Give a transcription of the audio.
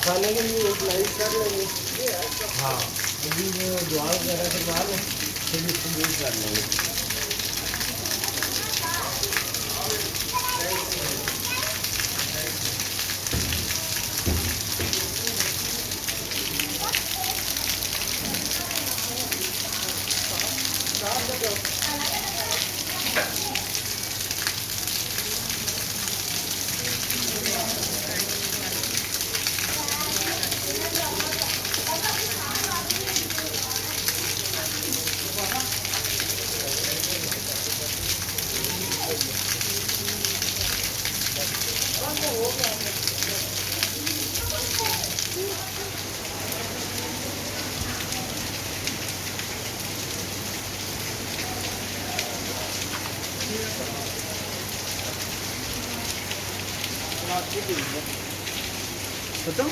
खाने के लिए एक लाइट कर लेंगे। हाँ, अभी वो दुआ वगैरह करवा लो, फिर इसको यूज कर लेंगे। खत्म।